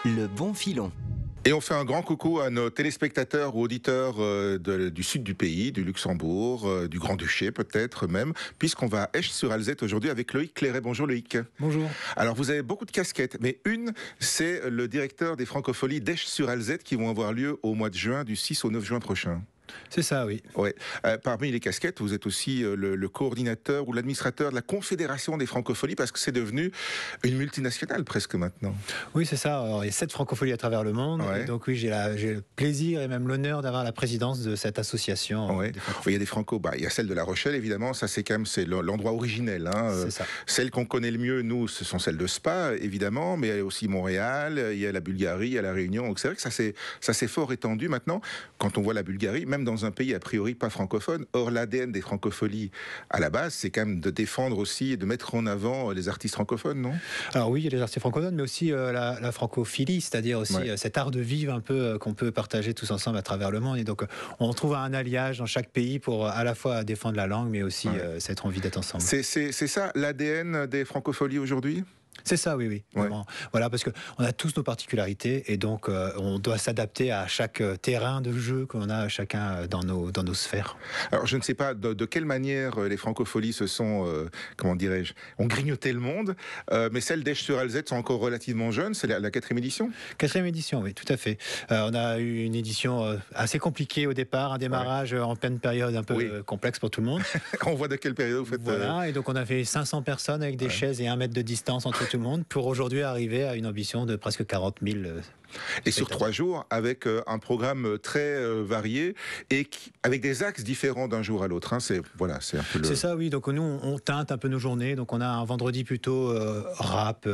Le bon filon. Et on fait un grand coucou à nos téléspectateurs ou auditeurs du sud du pays, du Luxembourg, du Grand-Duché peut-être même, puisqu'on va à Esch-sur-Alzette aujourd'hui avec Loïc Clairet. Bonjour Loïc. Bonjour. Alors vous avez beaucoup de casquettes, mais une, c'est le directeur des Francopholies d'Esch-sur-Alzette qui vont avoir lieu au mois de juin, du 6 au 9 juin prochain. C'est ça, oui. Ouais. Parmi les casquettes, vous êtes aussi le coordinateur ou l'administrateur de la Confédération des Francopholies, parce que c'est devenu une multinationale presque maintenant. Oui, c'est ça. Alors, il y a 7 francopholies à travers le monde. Ouais. Et donc oui, j'ai le plaisir et même l'honneur d'avoir la présidence de cette association. Ouais. Il y a des franco, il y a celle de La Rochelle évidemment, ça c'est l'endroit originel. C'est ça. Celles qu'on connaît le mieux, nous, ce sont celles de Spa évidemment, mais il y a aussi Montréal, il y a la Bulgarie, il y a la Réunion. Donc c'est vrai que ça s'est fort étendu maintenant. Quand on voit la Bulgarie, même dans un pays a priori pas francophone, or l'ADN des francopholies à la base, c'est quand même de défendre aussi et de mettre en avant les artistes francophones, non? Alors oui, il y a les artistes francophones, mais aussi la francophilie, c'est-à-dire aussi cet art de vivre un peu qu'on peut partager tous ensemble à travers le monde. Et donc on trouve un alliage dans chaque pays pour à la fois défendre la langue, mais aussi cette envie d'être ensemble. C'est ça l'ADN des francopholies aujourd'hui? C'est ça, oui. Vraiment. Voilà, parce qu'on a tous nos particularités et donc on doit s'adapter à chaque terrain de jeu qu'on a chacun dans nos sphères. Alors je ne sais pas de quelle manière les francopholies se sont, comment dirais-je, ont grignoté le monde, mais celles d'Esch-sur-Alzette sont encore relativement jeunes, c'est la 4e édition? 4e édition, oui, tout à fait. On a eu une édition assez compliquée au départ, un démarrage en pleine période un peu complexe pour tout le monde. On voit de quelle période vous faites... Voilà, et donc on a fait 500 personnes avec des chaises et 1 mètre de distance entre tout le monde pour aujourd'hui arriver à une ambition de presque 40 000. Et sur 3 jours, avec un programme très varié et avec des axes différents d'un jour à l'autre. Hein. C'est un peu C'est ça, oui. Donc nous, on teinte un peu nos journées. Donc on a un vendredi plutôt rap,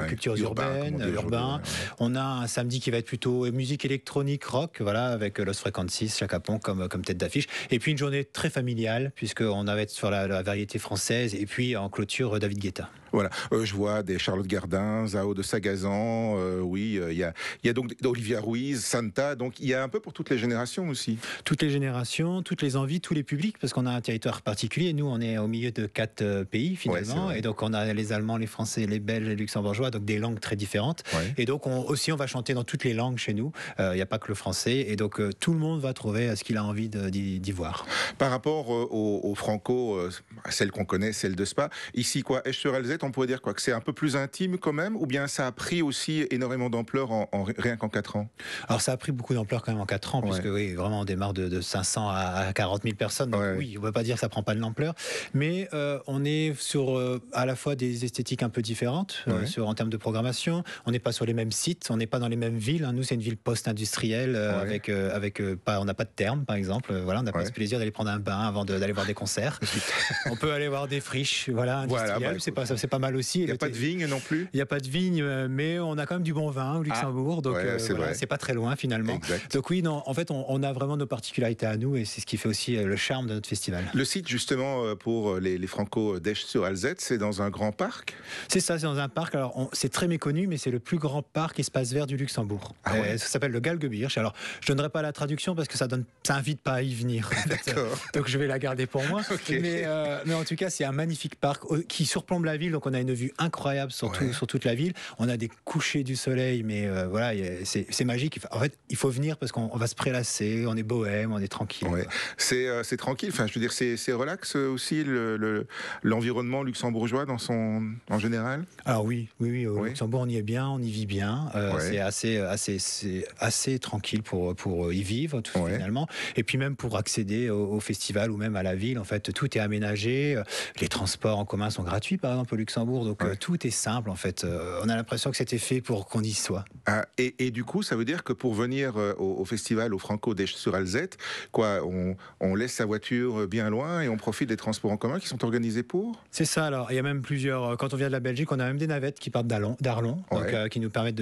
cultures urbaines, urbain. On a un samedi qui va être plutôt musique électronique, rock, voilà, avec Los Frequencies, Chaka Ponk comme tête d'affiche. Et puis une journée très familiale, puisqu'on va être sur la variété française. Et puis en clôture, David Guetta. Voilà, je vois des Charlotte Gardin, Zao de Sagazan, il y a donc Olivia Ruiz, Santa, donc il y a un peu pour toutes les générations aussi. Toutes les générations, toutes les envies, tous les publics, parce qu'on a un territoire particulier. Nous, on est au milieu de 4 pays finalement, et donc on a les Allemands, les Français, les Belges, les Luxembourgeois, donc des langues très différentes. Et donc on va chanter dans toutes les langues chez nous. Il n'y a pas que le français, et donc tout le monde va trouver ce qu'il a envie d'y voir. Par rapport aux franco, celles qu'on connaît, celles de Spa, ici Esch-sur-Alzette, on pourrait dire que c'est un peu plus intime quand même, ou bien ça a pris aussi énormément d'ampleur rien qu'en 4 ans? Alors ça a pris beaucoup d'ampleur quand même en 4 ans, puisque vraiment on démarre de 500 à 40 000 personnes, donc oui, on ne peut pas dire que ça prend pas de l'ampleur, mais on est sur à la fois des esthétiques un peu différentes, en termes de programmation, on n'est pas sur les mêmes sites, on n'est pas dans les mêmes villes, hein. Nous c'est une ville post-industrielle, on n'a pas de thermes par exemple, voilà, on n'a pas ce plaisir d'aller prendre un bain avant d'aller voir des concerts. On peut aller voir des friches, industrielles, c'est pas mal aussi. Il n'y a pas de vigne non plus? Il n'y a pas de vigne, mais on a quand même du bon vin au Luxembourg, donc c'est pas très loin finalement. Exact. Donc oui, non, en fait, on a vraiment nos particularités à nous et c'est ce qui fait aussi le charme de notre festival. Le site justement pour les Franco d'Esch-sur-Alzette, c'est dans un grand parc? C'est ça, c'est dans un parc. Alors c'est très méconnu, mais c'est le plus grand parc espace vert du Luxembourg. Ça s'appelle le Galgebirch. Alors je donnerai pas la traduction parce que ça invite pas à y venir. En fait. Donc je vais la garder pour moi. Mais en tout cas, c'est un magnifique parc qui surplombe la ville. Donc on a une vue incroyable sur toute la ville. On a des couchers du soleil, mais c'est magique. En fait, il faut venir parce qu'on va se prélasser, on est bohème, on est tranquille. C'est tranquille, enfin, je veux dire, c'est relax aussi l'environnement luxembourgeois en général? Alors oui, au Luxembourg, on y est bien, on y vit bien. C'est assez tranquille pour y vivre, finalement. Et puis même pour accéder au festival ou même à la ville, en fait, tout est aménagé. Les transports en commun sont gratuits, par exemple, au Luxembourg. Donc tout est simple, en fait. On a l'impression que c'était fait pour qu'on y soit. Et du coup, ça veut dire que pour venir au festival, au Franco d'Esch-sur-Alzette, on laisse sa voiture bien loin et on profite des transports en commun qui sont organisés pour? C'est ça, alors. Il y a même plusieurs... Quand on vient de la Belgique, on a même des navettes qui partent d'Arlon, qui nous permettent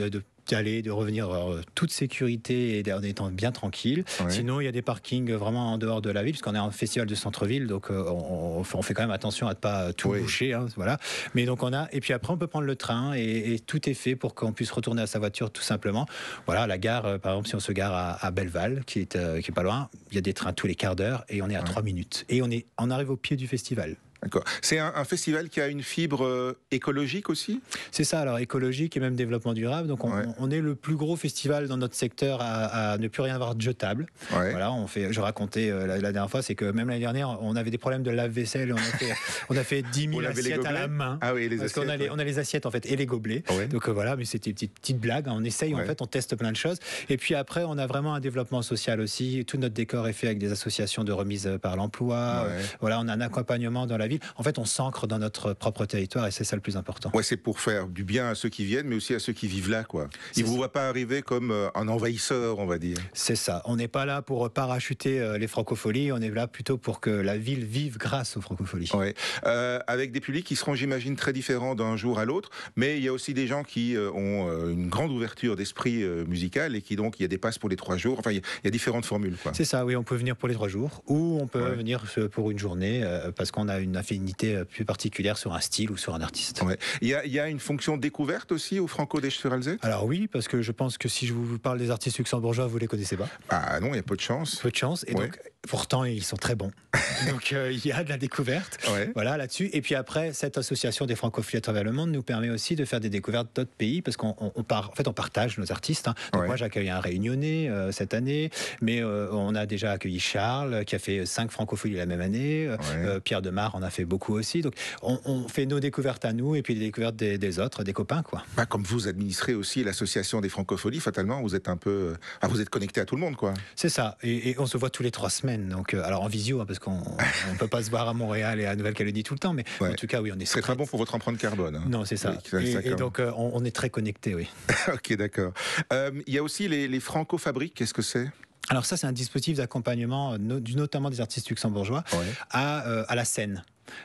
d'aller, de revenir toute sécurité et en étant bien tranquille. Sinon, il y a des parkings vraiment en dehors de la ville, puisqu'on est en festival de centre-ville, donc on fait quand même attention à ne pas tout boucher. Voilà. Mais donc et puis après, on peut prendre le train et tout est fait pour qu'on puisse retourner à sa voiture tout simplement. Voilà, la gare, par exemple, si on se gare à Belleval, qui est pas loin, il y a des trains tous les quarts d'heure et on est à 3 minutes. Et on arrive au pied du festival. D'accord. C'est un festival qui a une fibre écologique aussi? C'est ça, alors écologique et même développement durable. Donc on est le plus gros festival dans notre secteur à ne plus rien avoir de jetable. Ouais. Voilà, je racontais la dernière fois, c'est que même l'année dernière, on avait des problèmes de lave-vaisselle. On a fait 10 000 assiettes à la main. Ah oui, les parce assiettes. qu'on a les assiettes en fait et les gobelets. Ouais. Donc voilà, mais c'était une petite blague. On essaye, en fait, on teste plein de choses. Et puis après, on a vraiment un développement social aussi. Tout notre décor est fait avec des associations de remise par l'emploi. Voilà, on a un accompagnement dans la ville. En fait, on s'ancre dans notre propre territoire et c'est ça le plus important. Ouais, c'est pour faire du bien à ceux qui viennent, mais aussi à ceux qui vivent là, quoi. Ils ne vous voient pas arriver comme un envahisseur, on va dire. C'est ça. On n'est pas là pour parachuter les francopholies, on est là plutôt pour que la ville vive grâce aux francopholies. Ouais. Avec des publics qui seront, j'imagine, très différents d'un jour à l'autre, mais il y a aussi des gens qui ont une grande ouverture d'esprit musical et qui donc, il y a des passes pour les 3 jours. Enfin, il y a différentes formules, quoi. C'est ça, oui, on peut venir pour les 3 jours ou on peut venir pour une journée parce qu'on a une affinité plus particulière sur un style ou sur un artiste. Ouais. Il y a une fonction découverte aussi au Franco d'Esch-sur-Alzette? Alors oui, parce que je pense que si je vous parle des artistes luxembourgeois, vous les connaissez pas. Ah non, il y a peu de chance. Peu de chance, et donc pourtant ils sont très bons. Donc il y a de la découverte, voilà là-dessus. Et puis après, cette association des francophiles à travers le monde nous permet aussi de faire des découvertes d'autres pays, parce qu'on on partage nos artistes. Hein. Donc moi j'accueille un Réunionnais cette année, mais on a déjà accueilli Charles qui a fait 5 francopholies la même année. Pierre Demar en a fait beaucoup aussi. Donc on fait nos découvertes à nous et puis les découvertes des autres, des copains, quoi. Bah, comme vous administrez aussi l'association des francopholies, fatalement vous êtes un peu, vous êtes connecté à tout le monde, quoi. C'est ça. Et on se voit tous les 3 semaines. Donc alors en visio, hein, parce qu'on ne peut pas se voir à Montréal et à Nouvelle-Calédonie tout le temps, mais en tout cas oui, on est. C'est très bon pour votre empreinte carbone. Hein. Non, c'est ça. Oui, et donc on est très connectés, oui. Ok, d'accord. Il y a aussi les franco-fabriques. Qu'est-ce que c'est? Alors ça, c'est un dispositif d'accompagnement, notamment des artistes luxembourgeois, à la scène.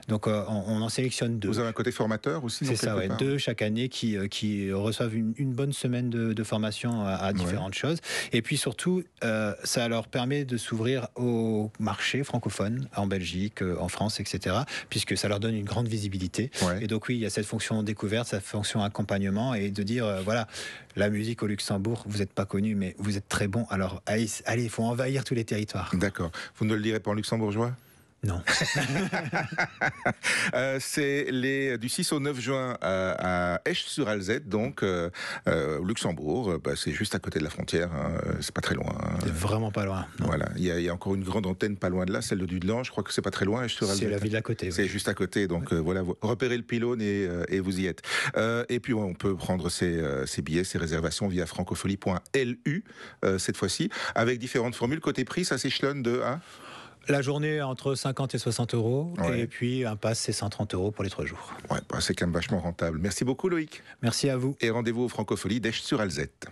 Donc on en sélectionne 2. Vous avez un côté formateur aussi? C'est ça, 2 chaque année qui reçoivent une bonne semaine de formation à différentes choses. Et puis surtout, ça leur permet de s'ouvrir au marché francophone, en Belgique, en France, etc. Puisque ça leur donne une grande visibilité. Et donc oui, il y a cette fonction découverte, cette fonction accompagnement, et de dire, voilà, la musique au Luxembourg, vous n'êtes pas connu, mais vous êtes très bon. Alors allez, il faut envahir tous les territoires. D'accord. Vous ne le direz pas en luxembourgeois? Non. C'est du 6 au 9 juin à Esch-sur-Alzette, donc au Luxembourg. C'est juste à côté de la frontière, hein. C'est pas très loin. Hein. C'est vraiment pas loin. Non. Voilà, il y a encore une grande antenne pas loin de là, celle de Dudelange. Je crois que c'est pas très loin, Esch-sur-Alzette. C'est la ville d'à côté. C'est juste à côté, donc voilà, repérez le pylône et vous y êtes. Et puis on peut prendre ses billets, ses réservations via francophonie.lu cette fois-ci, avec différentes formules. Côté prix, ça s'échelonne de... La journée entre 50 et 60 euros, et puis un pass, c'est 130 euros pour les 3 jours. Ouais, c'est quand même vachement rentable. Merci beaucoup, Loïc. Merci à vous. Et rendez-vous aux Francopholies d'Esch-sur-Alzette.